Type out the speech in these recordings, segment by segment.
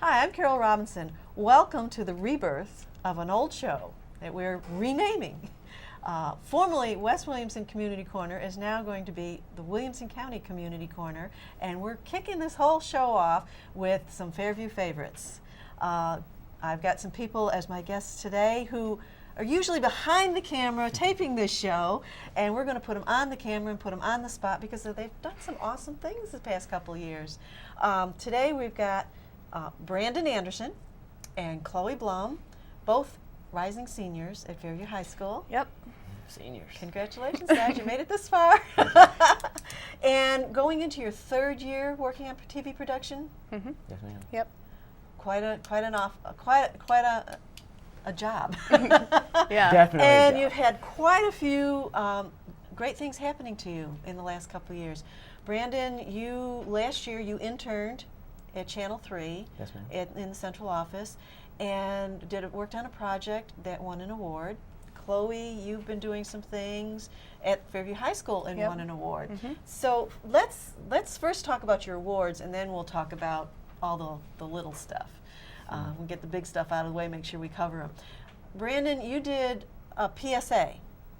Hi, I'm Carol Robinson. Welcome to the rebirth of an old show that we're renaming. Formerly West Williamson Community Corner is now going to be the Williamson County Community Corner, and we're kicking this whole show off with some Fairview favorites. I've got some people as my guests today who are usually behind the camera taping this show, and we're going to put them on the camera and put them on the spot because they've done some awesome things the past couple of years. Today we've got Brandon Anderson and Chloe Blum, both rising seniors at Fairview High School. Yep. Seniors. Congratulations, guys, you made it this far. And going into your third year working on TV production. Mm-hmm. Yes, ma'am. Yep. Quite a job. Yeah. Definitely. And you've had quite a few great things happening to you in the last couple of years. Brandon, last year you interned at Channel 3 Yes, ma'am. in the central office and worked on a project that won an award. Chloe, you've been doing some things at Fairview High School and Yep. won an award. Mm-hmm. So let's first talk about your awards, and then we'll talk about all the little stuff. We'll get the big stuff out of the way, make sure we cover them. Brandon, you did a PSA.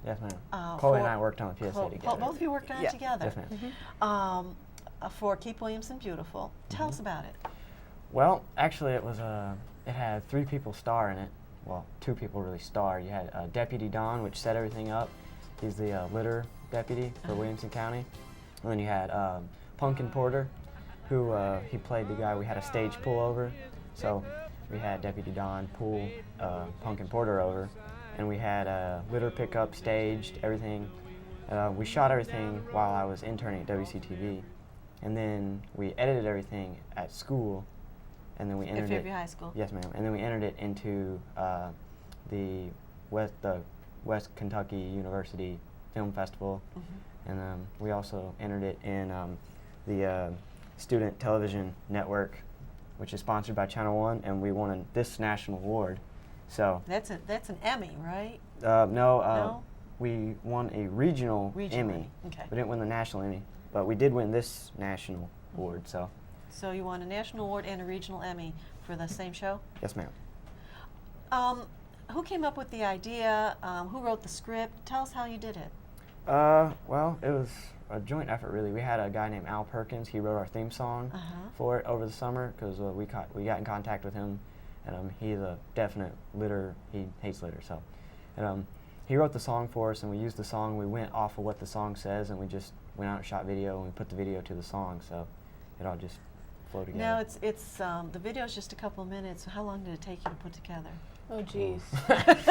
Yes, ma'am. Chloe and I worked on the PSA together. Both of you worked on Yeah. it together. Yes, ma'am. Mm-hmm. For Keep Williamson Beautiful. Tell us about it. Well, actually, it had 3 people star in it. Well, 2 people really star. You had Deputy Don, which set everything up. He's the litter deputy for Williamson County. And then you had Pumpkin Porter, who he played the guy we had a stage pull over. So we had Deputy Don pull Pumpkin Porter over, and we had litter pickup staged, everything. We shot everything while I was interning at WCTV, and then we edited everything at school, and then we entered At Fairview High School. Yes, ma'am. And then we entered it into the West Kentucky University Film Festival, and we also entered it in the Student Television Network, which is sponsored by Channel 1, and we won this national award. So That's an Emmy, right? no, we won a regional Emmy. Okay. We didn't win the national Emmy, but we did win this national award. So So you won a national award and a regional Emmy for the same show? yes, ma'am. Who came up with the idea? Who wrote the script? Tell us how you did it. Well, it was a joint effort, really. We had a guy named Al Perkins. He wrote our theme song for it over the summer because we got in contact with him, and he's a definite litter. He hates litter, so. And he wrote the song for us, and we used the song. We went off of what the song says, and we just went out and shot video, and we put the video to the song, so it all just flowed together. Now it's the video's just a couple of minutes. How long did it take you to put together? Oh, geez. Just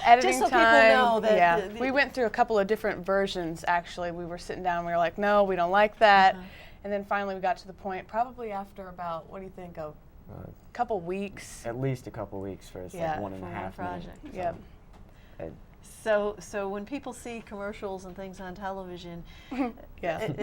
Editing so people time. know that yeah. the- We went through a couple of different versions, actually. We were sitting down and we were like, no, we don't like that. And then finally we got to the point, probably after about, what do you think, a couple weeks. At least a couple weeks for it's Yeah, like 1.5 for one minutes. project. So Yep. it- So when people see commercials and things on television, Yeah.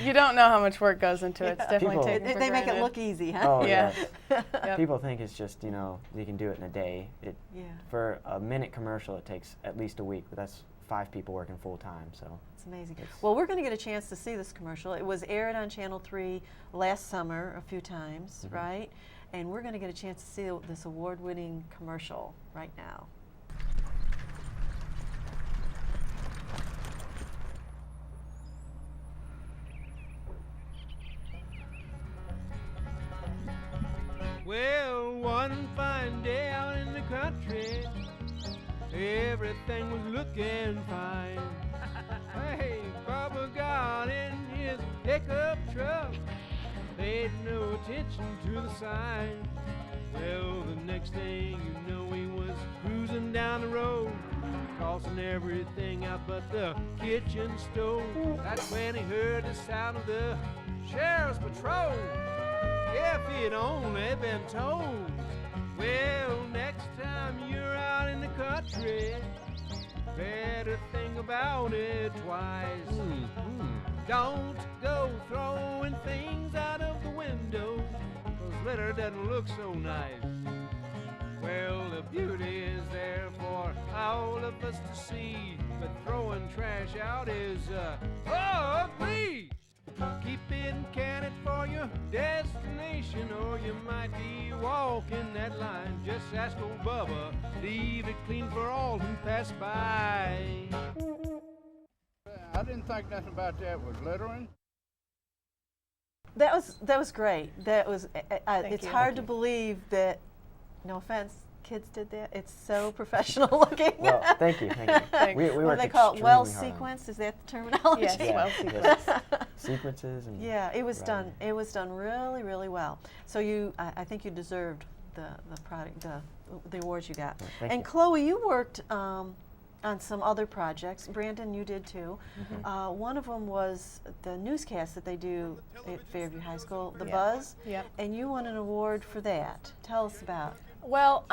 You don't know how much work goes into it. It's definitely People- taken for they make it granted. look easy, huh? Oh, Yeah. yes. Yep. People think it's just, you can do it in a day. Yeah, For a minute commercial, it takes at least a week, but that's 5 people working full time, so. it's amazing. It's- Well, we're going to get a chance to see this commercial. It was aired on Channel 3 last summer a few times, right? And we're going to get a chance to see this award-winning commercial right now. Well, one fine day out in the country, everything was looking fine. Hey, Bubba got in his pickup truck, paid no attention to the sign. Well, the next thing you know, he was cruising down the road, tossing everything out but the kitchen stove. That's when he heard the sound of the sheriff's patrol. If he'd only been told. Well, next time you're out in the country, better think about it twice. Don't go throwing things out of the window, 'cause litter doesn't look so nice. Well, the beauty is there for all of us to see, but throwing trash out is ugly. Keep it and can it for your your destination, or you might be walking that line. Just ask old Bubba, leave it clean for all who pass by. I didn't think nothing about that was littering. That was great. That was. It's you. hard to believe that. No offense, kids did that. It's so professional looking. Well, thank you. Thanks. We What do worked they call it? extremely Well hard on it. sequenced? Is that the terminology? Yes, Yeah. well sequenced. Sequences and Yeah, it was done. writing. It was done really, really well. So I think you deserved the product, the awards you got. Yeah, thank And you. Chloe, you worked on some other projects. Brandon, you did too. Mm-hmm. One of them was the newscast that they do at Fairview High School, The Yeah. Buzz. Yep. And you won an award for that. Tell us about. Well,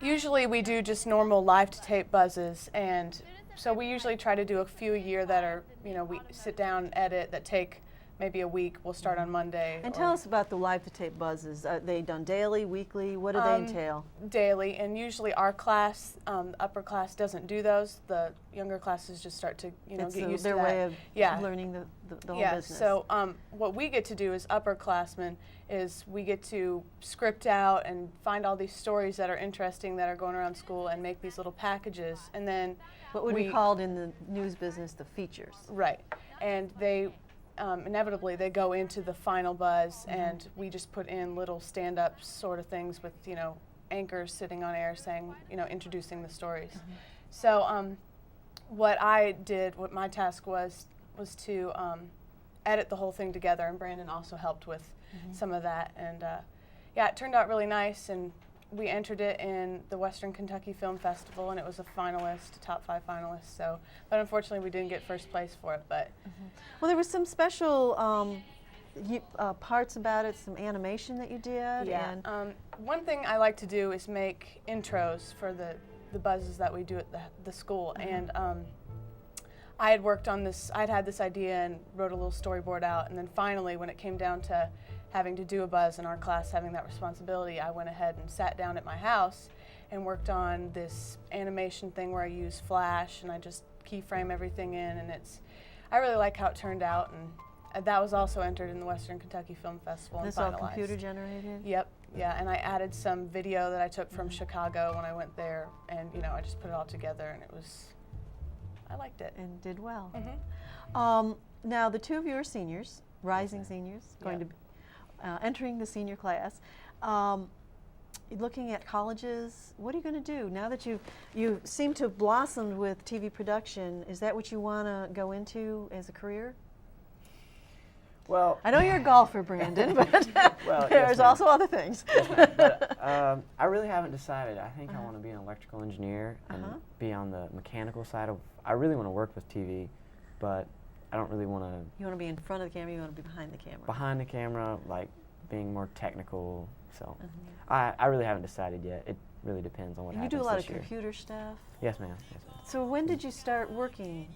usually we do just normal live-to-tape buzzes, and so we usually try to do a few a year that are, we sit down and edit that take maybe a week. We'll start on Monday. And or tell us about the live-to-tape buzzes. Are they done daily, weekly? What do they entail? daily, and usually our class, upper class, doesn't do those. The younger classes just start to, It's get used their to that. way of Yeah. learning the whole Yeah, business. so what we get to do as upperclassmen is we get to script out and find all these stories that are interesting that are going around school and make these little packages, and then what would be we- called in the news business the features. right, and they inevitably they go into the final buzz, and we just put in little stand-up sort of things with anchors sitting on air saying introducing the stories. So what my task was to edit the whole thing together, and Brandon also helped with some of that, and yeah, it turned out really nice, and we entered it in the Western Kentucky Film Festival, and it was a finalist, top 5 finalists. So, but unfortunately, we didn't get first place for it. But Well, there was some special parts about it, some animation that you did. yeah, And one thing I like to do is make intros for the buzzes that we do at the school, and I had worked on this. I'd had this idea and wrote a little storyboard out, and then finally, when it came down to having to do a buzz in our class, having that responsibility, I went ahead and sat down at my house and worked on this animation thing where I use Flash and I just keyframe everything in, and I really like how it turned out, and that was also entered in the Western Kentucky Film Festival and this all finalized. computer generated. Yep, yeah, and I added some video that I took from Chicago when I went there, and I just put it all together, and I liked it. And did well. Mm-hmm. Now the two of you are seniors, rising seniors, going Yep. to entering the senior class. Looking at colleges, what are you going to do now that you seem to have blossomed with TV production? Is that what you want to go into as a career? Well, I know you're a golfer, Brandon, but Well, yes, there's ma'am. also other things. but I really haven't decided. I think I want to be an electrical engineer and be on the mechanical side of. I really want to work with TV, but I don't really want to You want to be in front of the camera, you want to be behind the camera. behind the camera, like being more technical. So I really haven't decided yet. It really depends on what And you happens do a lot this of year. computer stuff. Yes, ma'am. Yes, ma'am. So when did you start working,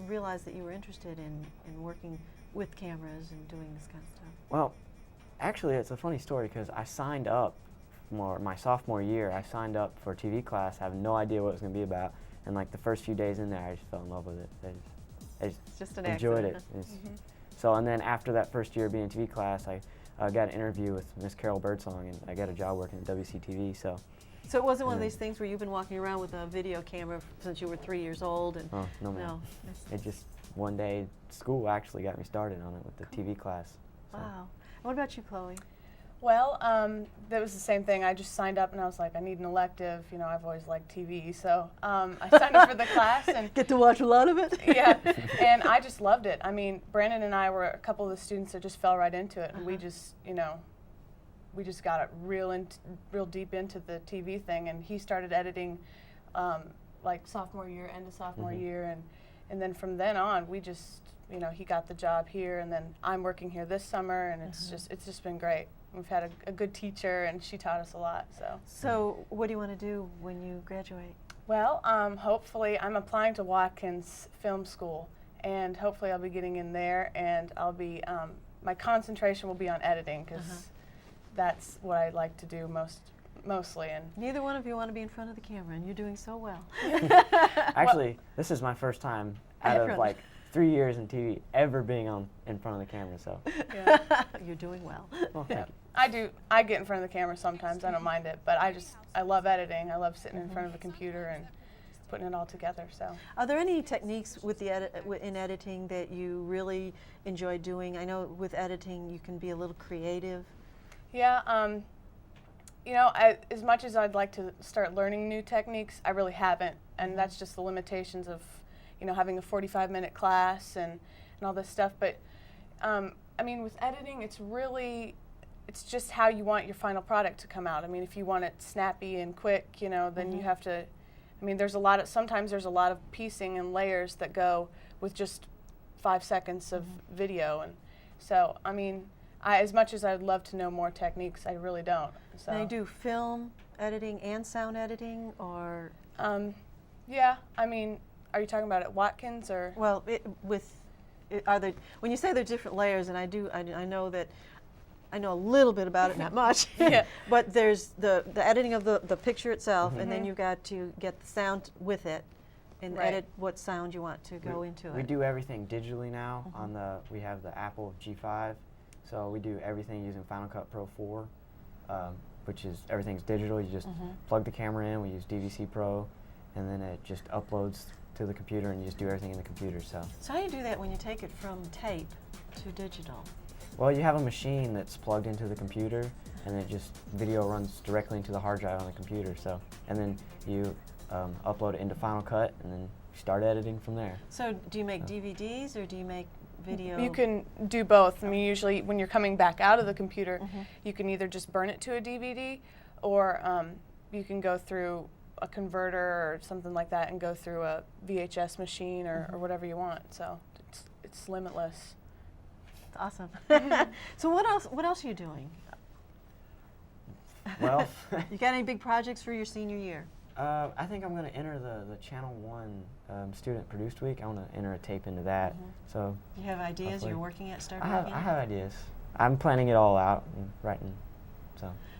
realize that you were interested in working with cameras and doing this kind of stuff? Well, actually, it's a funny story because I signed up my sophomore year. I signed up for TV class. I have no idea what it was going to be about. And like the first few days in there, I just fell in love with it. I Just an enjoyed accident, it. So, and then after that first year of being in TV class, I got an interview with Miss Carol Birdsong, and I got a job working at WCTV. So, So it wasn't one of Yeah. these things where you've been walking around with a video camera since you were 3 years old? And oh no, ma'am. no. It's- It just one day school actually got me started on it with the TV class. So. Wow. What about you, Chloe? Well, that was the same thing. I just signed up and I was like, I need an elective. I've always liked TV, so I signed up for the class and Get to watch a lot of it? yeah, and I just loved it. I mean, Brandon and I were a couple of the students that just fell right into it, and we just, we just got it real deep into the TV thing. And he started editing, like sophomore year, end of sophomore year, and then from then on, we just, he got the job here, and then I'm working here this summer, and it's just been great. We've had a good teacher, and she taught us a lot. So what do you want to do when you graduate? Well, hopefully, I'm applying to Watkins Film School, and hopefully I'll be getting in there, and I'll be, my concentration will be on editing, because that's what I like to do mostly. And Neither one of you want to be in front of the camera, and you're doing so well. Actually, this is my first time out of Front. like 3 years in TV ever being in front of the camera. So, Yeah. You're doing well. well, Yeah. thank you. I do. I get in front of the camera sometimes. I don't mind it, but I love editing. I love sitting in front of a computer and putting it all together. So. Are there any techniques with the in editing that you really enjoy doing? I know with editing you can be a little creative. Yeah. You know, as much as I'd like to start learning new techniques, I really haven't, and that's just the limitations of, you know, having a 45-minute class and all this stuff. But I mean, with editing, it's just how you want your final product to come out. I mean, if you want it snappy and quick, you know, then you have to. I mean, sometimes there's a lot of piecing and layers that go with just 5 seconds of video, and so I mean, as much as I'd love to know more techniques, I really don't. So. Now you do film editing and sound editing, or? Yeah, I mean, are you talking about at Watkins or? Well, are there, when you say there are different layers, and I know that, I know a little bit about it, not much. Yeah. But there's the editing of the picture itself, and then you've got to get the sound with it, and Right. edit what sound you want to go into it. We do everything digitally now. We have the Apple G5, so we do everything using Final Cut Pro 4, which is everything's digital. You just plug the camera in. We use DVC Pro, and then it just uploads to the computer, and you just do everything in the computer. So So how do you do that when you take it from tape to digital? well, you have a machine that's plugged into the computer, and it just video runs directly into the hard drive on the computer. So, and then you upload it into Final Cut, and then start editing from there. So do you make DVDs or do you make video? You can do both. I mean, usually when you're coming back out of the computer, you can either just burn it to a DVD, or you can go through a converter or something like that and go through a VHS machine or whatever you want. So it's limitless. Awesome. So what else are you doing? Well, You got any big projects for your senior year? I think I'm going to enter the Channel 1 Student Produced Week. I want to enter a tape into that. So You have ideas hopefully. you're working at, starting I working at? have ideas. I'm planning it all out and writing.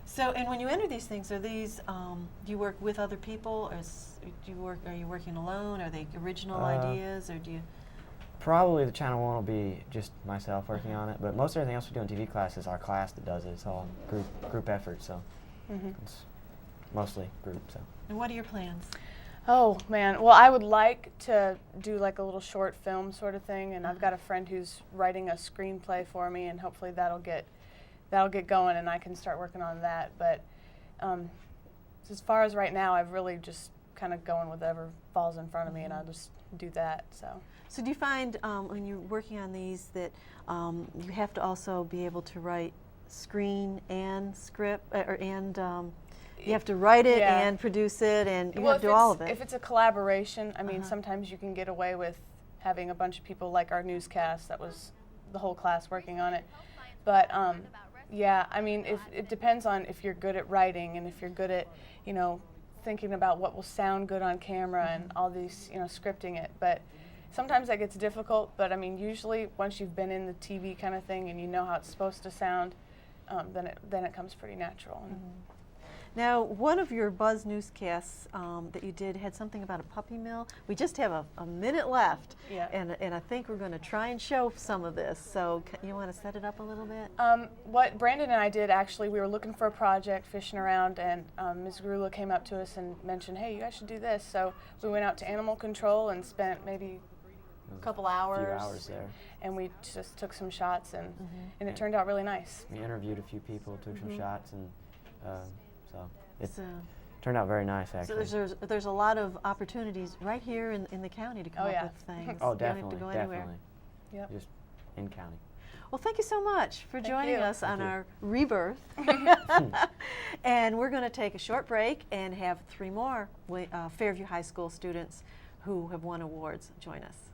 So, and when you enter these things, are these, do you work with other people, or are you working alone? Are they original ideas, or do you? Probably the Channel 1 will be just myself working on it, but most everything else we do in TV class is our class that does it. It's all group effort, so it's mostly group. So. And what are your plans? Oh man, well I would like to do like a little short film sort of thing, and I've got a friend who's writing a screenplay for me, and hopefully that'll get going and I can start working on that. But as far as right now, I've really just kind of going with whatever falls in front of me, and I'll just do that. So do you find when you're working on these that you have to also be able to write screen and script, you have to write it Yeah. and produce it, and you Well, have to do all of it? If it's a collaboration, I mean, sometimes you can get away with having a bunch of people, like our newscast, that was the whole class working on it. But yeah, I mean, it depends on if you're good at writing and if you're good at, you know, thinking about what will sound good on camera and all these, you know, scripting it. But sometimes that gets difficult. But I mean, usually once you've been in the TV kind of thing and you know how it's supposed to sound, then it comes pretty natural. Now, one of your Buzz newscasts that you did had something about a puppy mill. We just have a minute left, Yeah. and I think we're going to try and show some of this. So you want to set it up a little bit? What Brandon and I did, actually, we were looking for a project, fishing around, and Ms. Grula came up to us and mentioned, hey, you guys should do this. So we went out to animal control and spent maybe a couple hours. A few hours there. And we just took some shots, and it turned out really nice. We interviewed a few people, took some shots, and so it So, turned out very nice, actually. so there's a lot of opportunities right here in the county to come Oh, up yeah. with things. Oh, You don't have to definitely, go definitely. anywhere. Yep. Just in county. Well, thank you so much for Thank joining you. us on Thank you. our rebirth. And we're going to take a short break and have 3 more Fairview High School students who have won awards join us.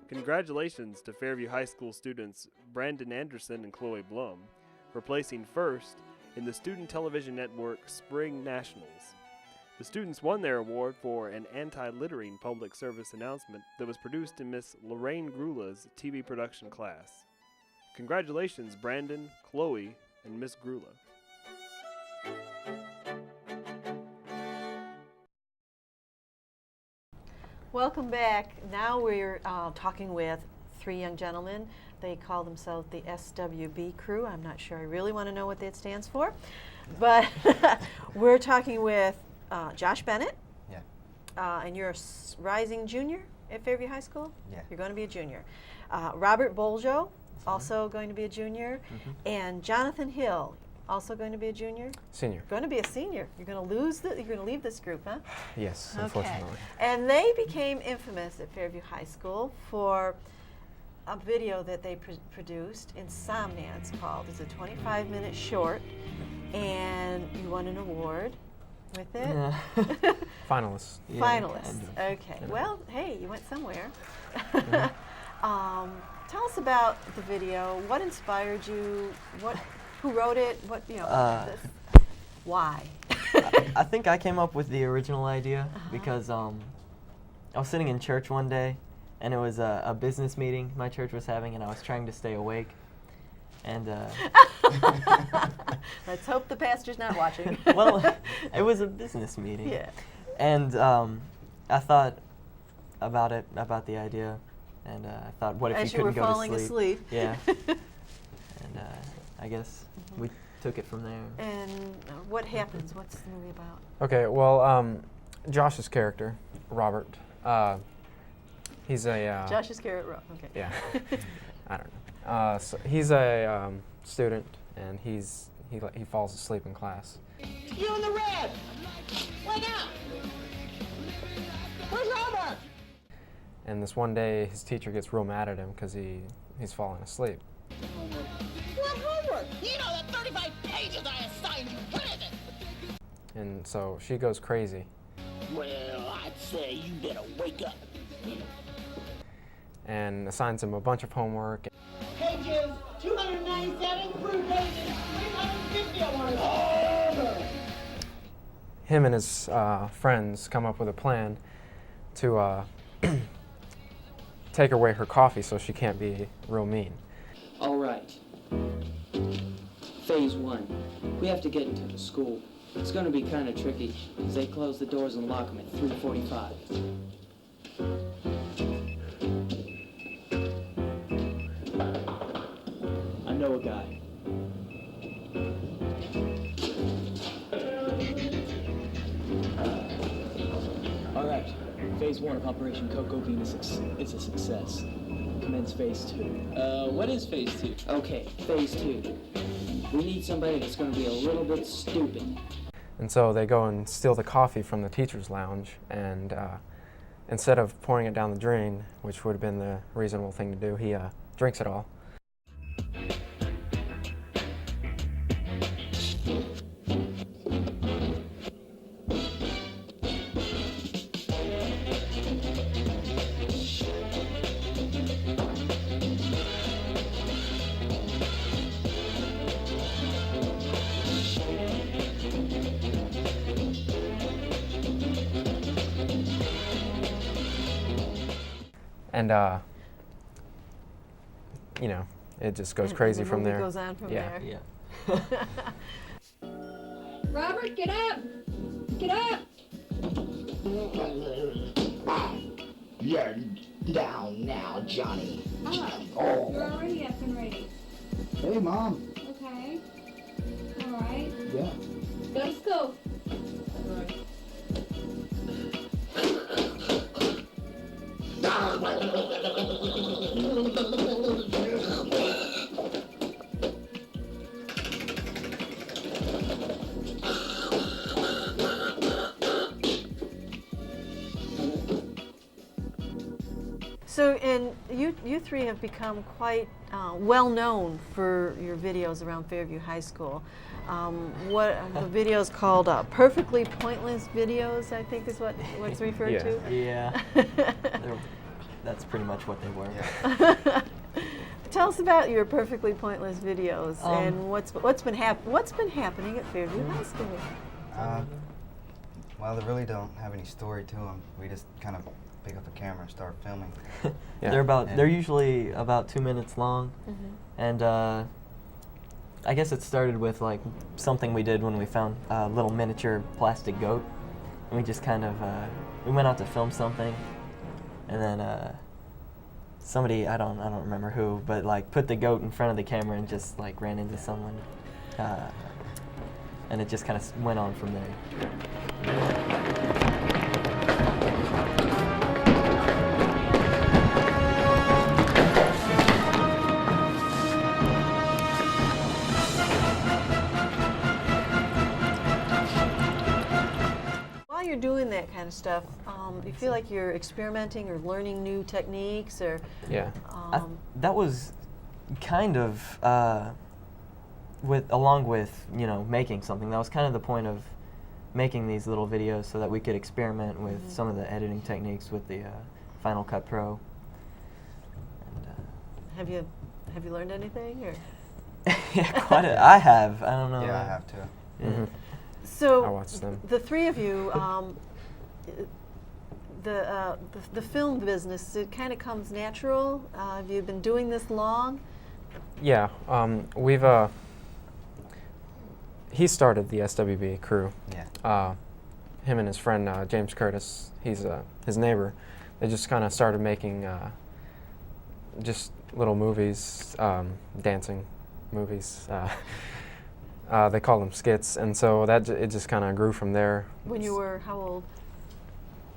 Congratulations to Fairview High School students Brandon Anderson and Chloe Blum for placing first in the Student Television Network Spring Nationals. The students won their award for an anti-littering public service announcement that was produced in Miss Lorraine Grula's TV production class. Congratulations, Brandon, Chloe, and Miss Grula. welcome back. Now we're talking with three young gentlemen. They call themselves the SWB crew. I'm not sure I really want to know what that stands for. But we're talking with Josh Bennett. Yeah. And you're a rising junior at Fairview High School? Yeah. You're going to be a junior. Robert Boljo, also going to be a junior. And Jonathan Hill, also going to be a junior? Senior. Going to be a senior. You're going to leave this group, huh? Yes, Okay. unfortunately. And they became infamous at Fairview High School for a video that they produced, Insomnia it's called. It's a 25-minute short, and you won an award with it. Finalists. Yeah, Finalists. kind of. Okay. Yeah. Well, hey, you went somewhere. Tell us about the video. What inspired you? Who wrote it? What why? I think I came up with the original idea because I was sitting in church one day, and it was a business meeting my church was having, and I was trying to stay awake. And Let's hope the pastor's not watching. well, it was a business meeting. Yeah. And I thought about the idea, and I thought, what if As you you were couldn't go falling to sleep? asleep. Yeah. And I guess we took it from there. And what happens? What's the movie about? Okay, well, Josh's character, Robert, he's a... Josh's carrot rock. Okay. Yeah. I don't know. So he's a student, and he falls asleep in class. You in the red! Wake up! Where's Robert? And this one day, his teacher gets real mad at him because he's falling asleep. What homework? You know the 35 pages I assigned you. What is it? And so she goes crazy. Well, I'd say you better wake up. And assigns him a bunch of homework. Pages 297 through pages 350 I want to Him and his friends come up with a plan to take away her coffee so she can't be real mean. All right. Phase 1. We have to get into the school. It's going to be kind of tricky because they close the doors and lock them at 3:45. I know a guy. All right. Phase 1 of Operation Cocoa Bean is a success. Commence Phase 2. What is Phase 2? Okay, Phase 2. We need somebody that's going to be a little bit stupid. And so they go and steal the coffee from the teacher's lounge, and instead of pouring it down the drain, which would have been the reasonable thing to do, he drinks it all. And, you know, it just goes crazy from there. The movie goes on from there. Yeah. Robert, get up! Get up! You're down now, Johnny. Oh, you're already up and ready. Hey, Mom. Okay. All right. Yeah. Go to school. So, and you three have become quite well known for your videos around Fairview High School. What the videos called Perfectly Pointless Videos, I think is what it's referred to. Yeah. That's pretty much what they were. Tell us about your Perfectly Pointless videos and what's been happening at Fairview High School. Well, they really don't have any story to them. We just kind of pick up a camera and start filming. Yeah. They're usually about 2 minutes long, and I guess it started with like something we did when we found a little miniature plastic goat, and we just kind of we went out to film something, and then somebody, I don't remember who, but like put the goat in front of the camera and just like ran into someone, and it just kind of went on from there. While you're doing that kind of stuff, do you feel like you're experimenting or learning new techniques, or? Yeah. That was kind of along with making something. That was kind of the point of making these little videos, so that we could experiment with some of the editing techniques with the Final Cut Pro. And, have you learned anything, or? Yeah, quite I have. I don't know. Yeah, I have too. Mm-hmm. So I watched them. the three of you, the film business, it kind of comes natural. Have you been doing this long? Yeah, we've he started the SWB crew. Yeah. Him and his friend James Curtis, he's his neighbor. They just kind of started making just little movies, dancing movies. They call them skits, and so it just kind of grew from there. When you were how old?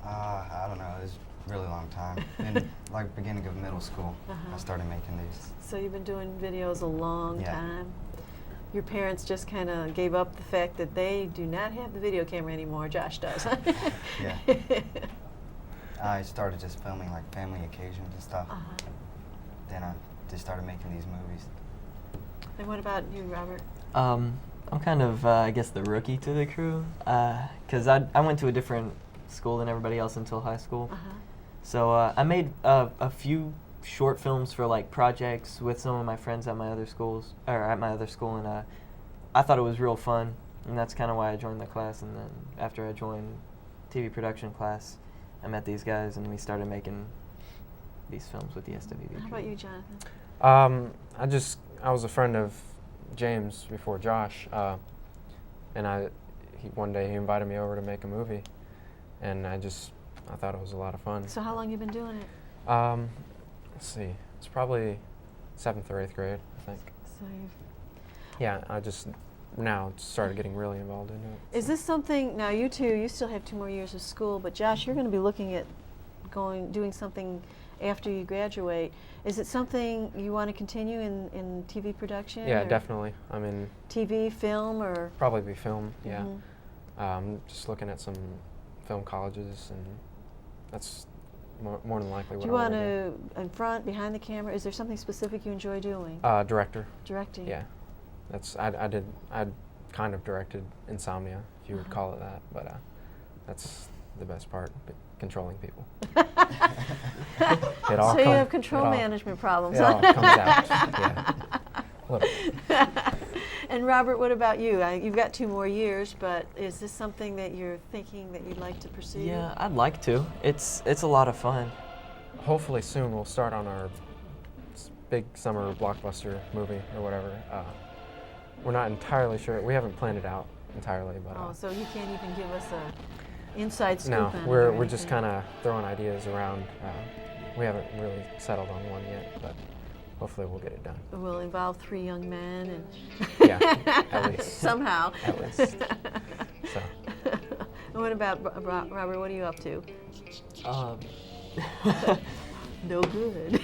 I don't know. It was a really long time. In like beginning of middle school, I started making these. So you've been doing videos a long Yeah. time. Your parents just kind of gave up the fact that they do not have the video camera anymore. Josh does. Yeah. I started just filming like family occasions and stuff. Then I just started making these movies. And what about you, Robert? I'm kind of, I guess, the rookie to the crew, because I went to a different school than everybody else until high school. So I made a few short films for like projects with some of my friends at my other schools, or at my other school, and I thought it was real fun, and that's kind of why I joined the class. And then after I joined TV production class, I met these guys, and we started making these films with the SWB crew. How about you, Jonathan? I was a friend of James before Josh, and one day he invited me over to make a movie, and I thought it was a lot of fun. So how long you been doing it? Let's see, it's probably 7th or 8th grade, I think. So you've Yeah, I just now started getting really involved in it. Is this something, now you two, you still have 2 more years of school, but Josh, you're going to be looking at doing something after you graduate. Is it something you want to continue in TV production? Yeah, or definitely. I mean, TV, film, or? probably be film, yeah. Just looking at some film colleges, and that's more than likely what Do you I want want to, in front, behind the camera, is there something specific you enjoy doing? Director. Directing? Yeah. I kind of directed Insomnia, if you would call it that, but that's the best part, controlling people. So you have control management problems, It huh? all comes out, yeah. A little. And Robert, what about you? You've got 2 more years, but is this something that you're thinking that you'd like to pursue? Yeah, I'd like to. It's a lot of fun. Hopefully soon we'll start on our big summer blockbuster movie or whatever. We're not entirely sure. We haven't planned it out entirely, but Oh, so you can't even give us a inside scoop no, on it we're or just anything. kind of throwing ideas around. We haven't really settled on one yet, but hopefully we'll get it done. It will involve 3 young men and Yeah, at least. somehow. At least. So. And what about Robert? What are you up to? No good.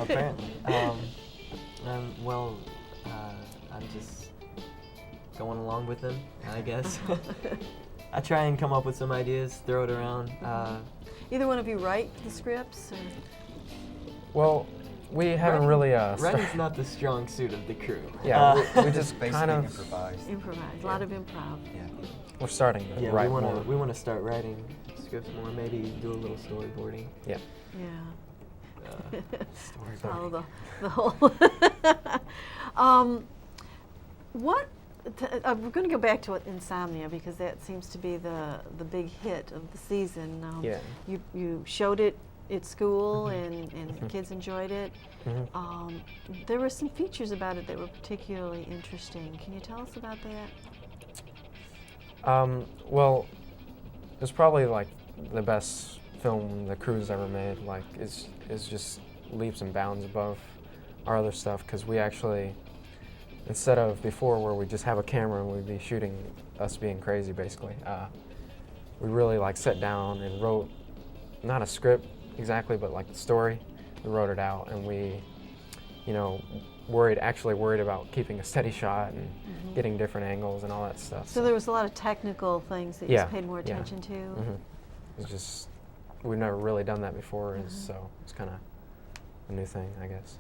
Apparently. Well, I'm just going along with them, I guess. I try and come up with some ideas, throw it around. Either one of you write the scripts? Or? Well, we haven't really Writing's not the strong suit of the crew. Yeah, we just basically kind of improvised. Improvise. A lot of improv. Yeah. We're starting to write more. We want to start writing scripts more. Maybe do a little storyboarding. Yeah. Yeah. Storyboarding. The whole. We're going to go back to Insomnia because that seems to be the big hit of the season. Yeah. You showed it at school and the kids enjoyed it. There were some features about it that were particularly interesting. Can you tell us about that? Well, it's probably like the best film the crew's ever made. Like, is just leaps and bounds above our other stuff, because we actually, instead of before where we just have a camera and we'd be shooting us being crazy basically, we really like sat down and wrote, not a script exactly, but like the story. We wrote it out, and we, you know, actually worried about keeping a steady shot and getting different angles and all that stuff. So there was a lot of technical things that you Yeah, paid more yeah. attention to. It's just, we've never really done that before, so it's kind of a new thing, I guess.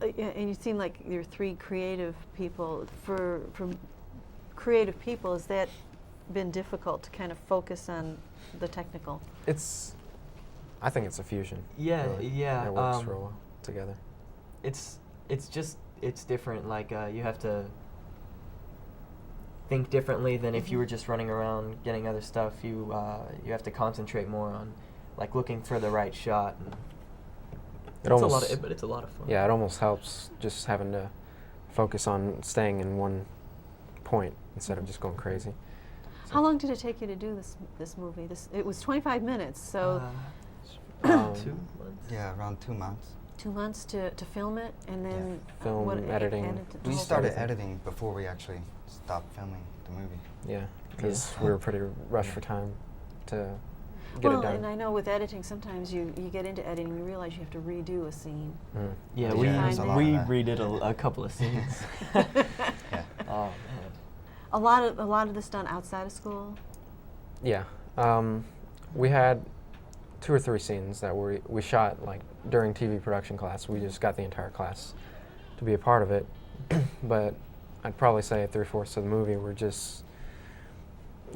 And you seem like you're three creative people. For creative people, has that been difficult to kind of focus on the technical? I think it's a fusion. Yeah, really. yeah. It works real well together. It's different. Like you have to think differently than if you were just running around getting other stuff. You have to concentrate more on like looking for the right shot. And but it's a lot of fun. Yeah, it almost helps just having to focus on staying in one point instead of just going crazy. How long did it take you to do this movie? It was 25 minutes, so 2 months. Yeah, around 2 months. 2 months to film it, and then Film, editing. We started editing before we actually stopped filming the movie. Yeah, because we were pretty rushed for time to get it done. And I know with editing, sometimes you get into editing and you realize you have to redo a scene. Yeah, Yeah, we there's a lot of that. redid a couple of scenes. Yeah. Oh man. A lot of this done outside of school. Yeah, we had 2 or 3 scenes that we shot like during TV production class. We just got the entire class to be a part of it, but I'd probably say 3/4 of the movie we're just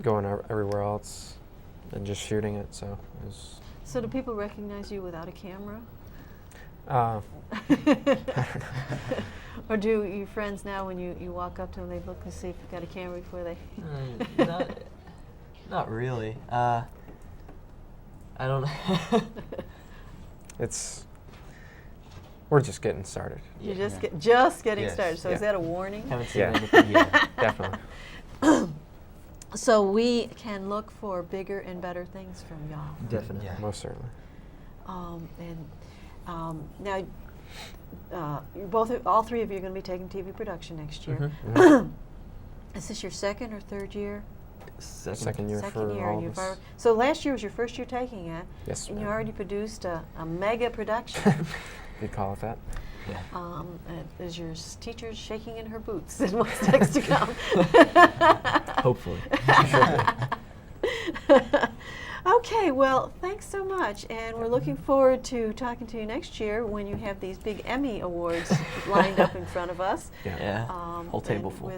going everywhere else and just shooting it. So it was. So do people recognize you without a camera? I don't know. Or do your friends now, when you walk up to them, they look and see if you've got a camera before they? Not really. I don't know. We're just getting started. You're just getting Yes. started. So is that a warning? Haven't seen Yeah. anything yet. Definitely. So we can look for bigger and better things from y'all. Definitely. Yeah. Most certainly. Now, all 3 of you are going to be taking TV production next year. Is this your second or third year? Second year Second for year, all and of you've us. so last year was your first year taking it. Yes, And you ma'am. already produced a mega production. You call it that? Is your teacher shaking in her boots and what's next to come? Hopefully. Okay, well, thanks so much, and we're looking forward to talking to you next year when you have these big Emmy awards lined up in front of us. Yeah. Whole table and full.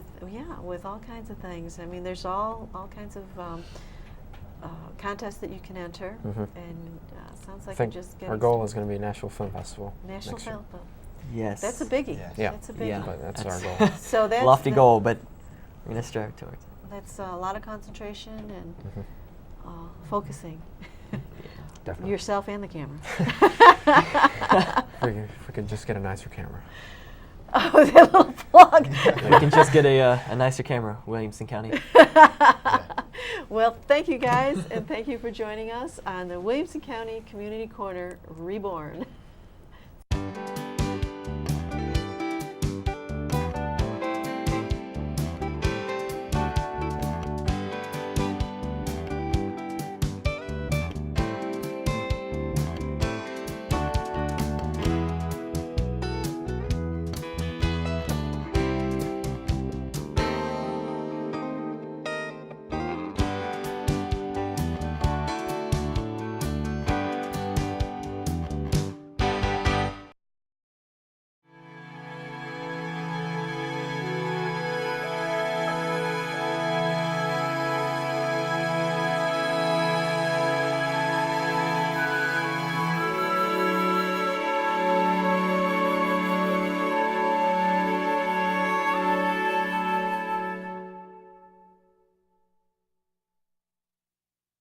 with all kinds of things. I mean, there's all kinds of contests that you can enter, and sounds I like think you're just getting our goal is going to be National Film Festival. National next year. Film. Yes. That's a biggie. Yes. Yeah. That's a biggie. Yeah. But that's our That's goal. So that's lofty goal, but we're gonna strive towards it. That's a lot of concentration and focusing. Definitely. Yourself and the camera. If we could just get a nicer camera. Oh, that little plug. We can just get a nicer camera, Williamson County. Well, thank you guys, and thank you for joining us on the Williamson County Community Corner Reborn.